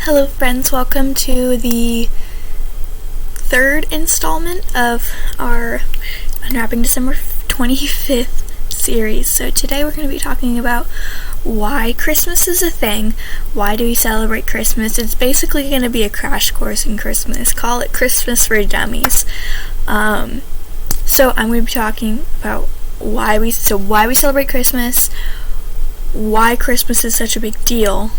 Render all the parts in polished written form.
Hello friends, welcome to the third installment of our Unwrapping December 25th series. So today we're going to be talking about why Christmas is a thing, why do we celebrate Christmas. It's basically going to be a crash course in Christmas. Call it Christmas for Dummies. So I'm going to be talking about why we celebrate Christmas, why Christmas is such a big deal,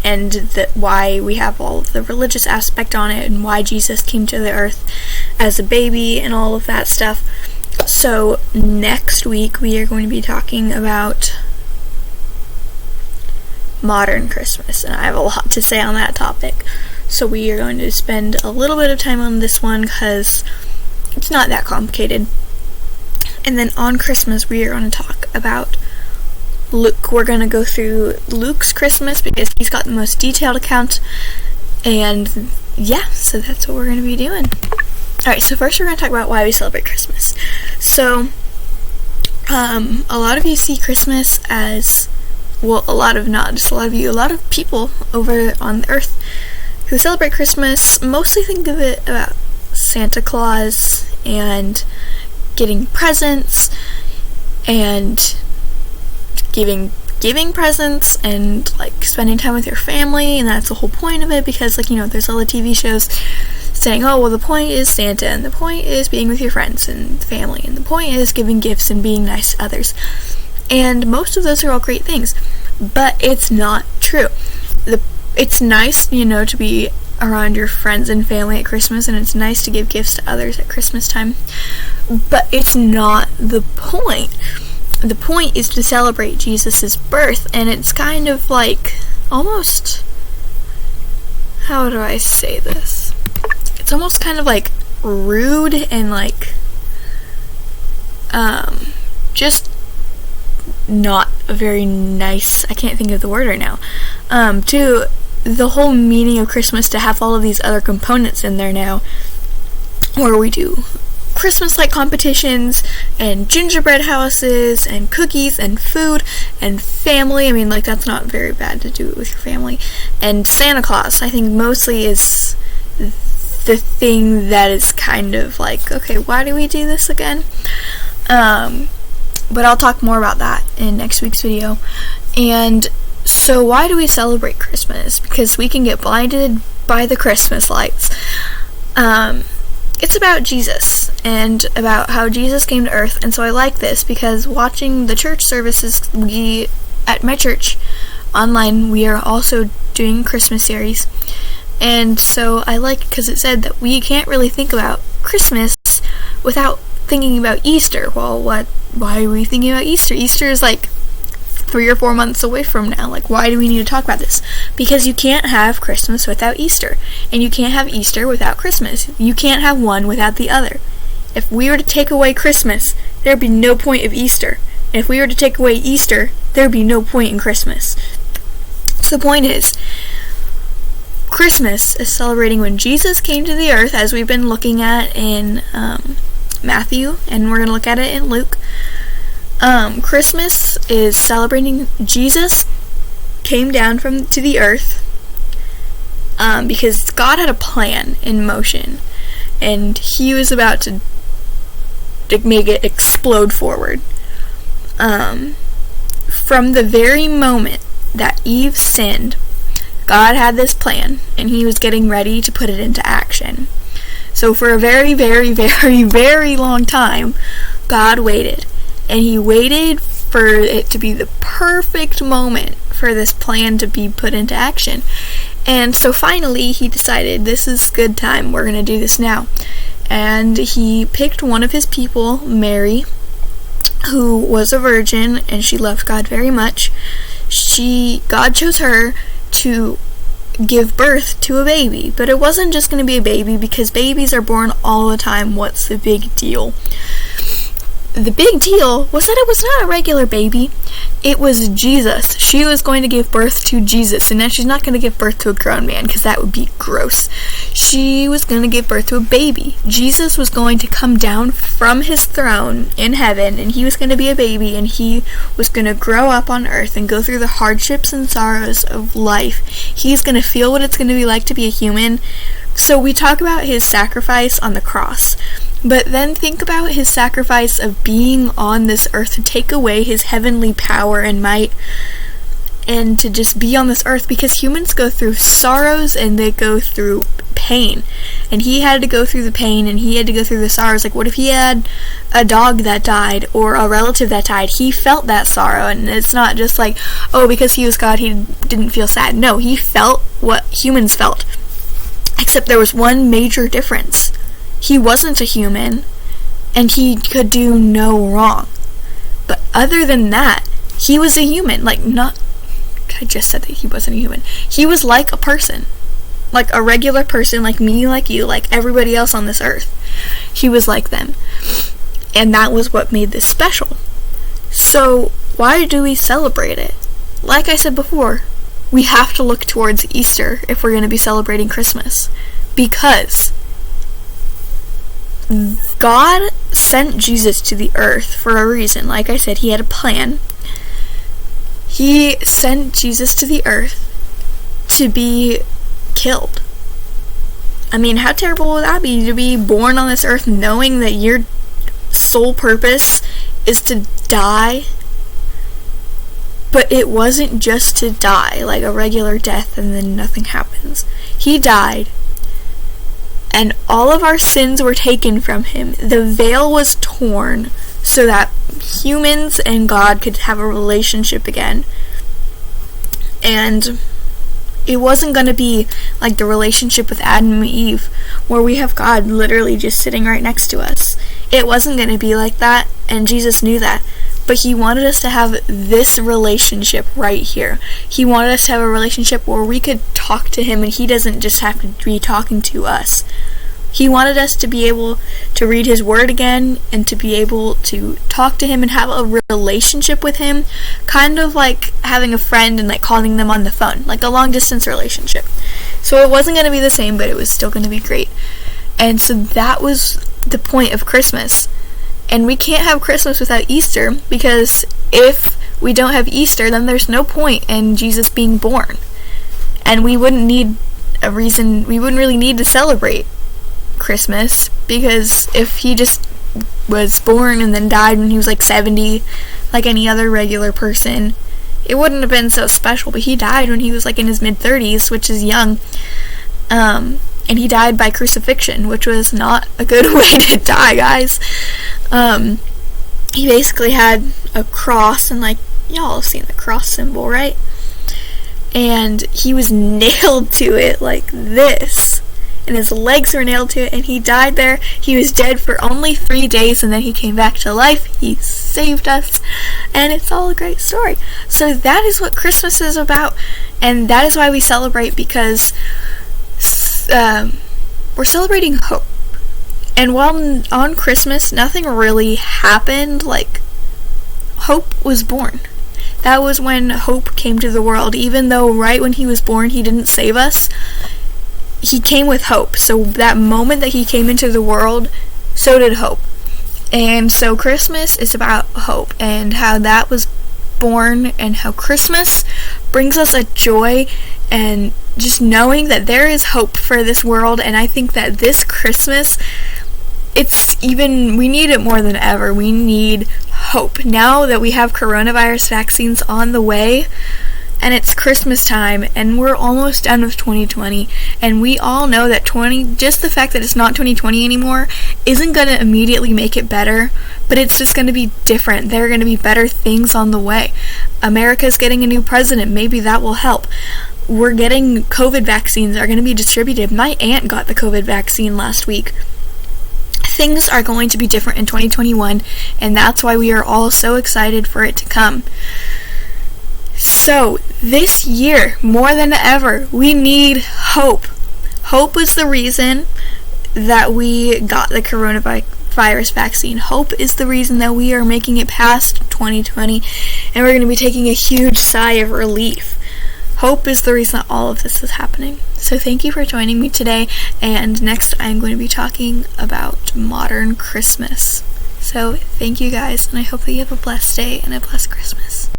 and why we have all of the religious aspect on it, and why Jesus came to the earth as a baby and all of that stuff. So next week we are going to be talking about modern Christmas, and I have a lot to say on that topic. So we are going to spend a little bit of time on this one because it's not that complicated. And then on Christmas we are going to talk about Luke. We're going to go through Luke's Christmas because he's got the most detailed account, and yeah, so that's what we're going to be doing. Alright, so first we're going to talk about why we celebrate Christmas. So, a lot of you see Christmas as, well, a lot of people over on the earth who celebrate Christmas mostly think of it about Santa Claus and getting presents and giving presents and like spending time with your family, and that's the whole point of it, because there's all the TV shows saying, oh well, the point is Santa, and the point is being with your friends and family, and the point is giving gifts and being nice to others. And most of those are all great things, but it's not true. It's nice, to be around your friends and family at Christmas, and it's nice to give gifts to others at Christmas time, but it's not the point. The point is to celebrate Jesus' birth, and it's kind of like, almost, how do I say this? It's almost kind of like rude and like, just not a very nice, I can't think of the word right now, to the whole meaning of Christmas to have all of these other components in there now, where we do Christmas-like competitions, and gingerbread houses, and cookies, and food, and family. I mean, like, that's not very bad to do it with your family. And Santa Claus, I think, mostly is the thing that is kind of like, okay, why do we do this again? But I'll talk more about that in next week's video. And so why do we celebrate Christmas? Because we can get blinded by the Christmas lights. It's about Jesus, and about how Jesus came to earth, and so I like this, because watching the church services, at my church, online, we are also doing a Christmas series, and so I like it because it said that we can't really think about Christmas without thinking about Easter. Well, why are we thinking about Easter? Easter is like 3 or 4 months away from now. Like, why do we need to talk about this? Because you can't have Christmas without Easter, and you can't have Easter without Christmas. You can't have one without the other. If we were to take away Christmas, there'd be no point of Easter. And if we were to take away Easter, there'd be no point in Christmas. So the point is, Christmas is celebrating when Jesus came to the earth, as we've been looking at in Matthew, and we're going to look at it in Luke. Christmas is celebrating Jesus came down to the earth, because God had a plan in motion, and he was about to make it explode forward. From the very moment that Eve sinned, God had this plan, and he was getting ready to put it into action. So for a very, very, very, very long time, God waited. And he waited for it to be the perfect moment for this plan to be put into action. And so finally he decided, this is good time, we're going to do this now. And he picked one of his people, Mary, who was a virgin, and she loved God very much. God chose her to give birth to a baby. But it wasn't just going to be a baby, because babies are born all the time. What's the big deal? the big deal was that it was not a regular baby. It was Jesus. She was going to give birth to Jesus, and now she's not going to give birth to a grown man, because that would be gross. She was going to give birth to a baby. Jesus was going to come down from his throne in heaven, and he was going to be a baby, and he was going to grow up on earth and go through the hardships and sorrows of life. He's going to feel what it's going to be like to be a human. So we talk about his sacrifice on the cross, but then think about his sacrifice of being on this earth to take away his heavenly power and might, and to just be on this earth, because humans go through sorrows and they go through pain, and he had to go through the pain and he had to go through the sorrows. Like, what if he had a dog that died or a relative that died? He felt that sorrow, and it's not just like, oh, because he was God he didn't feel sad. No, he felt what humans felt, except there was one major difference. He wasn't a human, and he could do no wrong. But other than that, he was a human. I just said that he wasn't a human. He was like a person. Like a regular person, like me, like you, like everybody else on this earth. He was like them. And that was what made this special. So, why do we celebrate it? Like I said before, we have to look towards Easter if we're going to be celebrating Christmas. Because God sent Jesus to the earth for a reason. Like I said, he had a plan. He sent Jesus to the earth to be killed. I mean, how terrible would that be, to be born on this earth knowing that your sole purpose is to die? But it wasn't just to die, like a regular death and then nothing happens. He died, and all of our sins were taken from him. The veil was torn so that humans and God could have a relationship again. And it wasn't going to be like the relationship with Adam and Eve, where we have God literally just sitting right next to us. It wasn't going to be like that, and Jesus knew that. But he wanted us to have this relationship right here. He wanted us to have a relationship where we could talk to him, and he doesn't just have to be talking to us. He wanted us to be able to read his word again, and to be able to talk to him and have a relationship with him, kind of like having a friend and like calling them on the phone, like a long distance relationship. So it wasn't going to be the same, but it was still going to be great. And so that was the point of Christmas. And we can't have Christmas without Easter, because if we don't have Easter, then there's no point in Jesus being born. And we wouldn't need a reason, we wouldn't really need to celebrate Christmas, because if he just was born and then died when he was like 70, like any other regular person, it wouldn't have been so special. But he died when he was like in his mid-30s, which is young. And he died by crucifixion, which was not a good way to die, guys. He basically had a cross, and like, y'all have seen the cross symbol, right? And he was nailed to it like this, and his legs were nailed to it, and he died there. He was dead for only 3 days, and then he came back to life. He saved us, and it's all a great story. So that is what Christmas is about, and that is why we celebrate, because we're celebrating hope. And while on Christmas nothing really happened, like, hope was born. That was when hope came to the world. Even though right when he was born he didn't save us, he came with hope. So that moment that he came into the world, so did hope. And so Christmas is about hope, and how that was born, and how Christmas brings us a joy, and just knowing that there is hope for this world. And I think that this Christmas, we need it more than ever. We need hope. Now that we have coronavirus vaccines on the way, and it's Christmas time, and we're almost done with 2020, and we all know that just the fact that it's not 2020 anymore isn't going to immediately make it better, but it's just going to be different. There are going to be better things on the way. America's getting a new president. Maybe that will help. We're getting COVID vaccines are going to be distributed. My aunt got the COVID vaccine last week. Things are going to be different in 2021, and that's why we are all so excited for it to come. So, this year, more than ever, we need hope. Hope was the reason that we got the coronavirus virus vaccine. Hope is the reason that we are making it past 2020, and we're going to be taking a huge sigh of relief. Hope is the reason that all of this is happening. So thank you for joining me today, and next I'm going to be talking about modern Christmas. So thank you guys, and I hope that you have a blessed day and a blessed Christmas.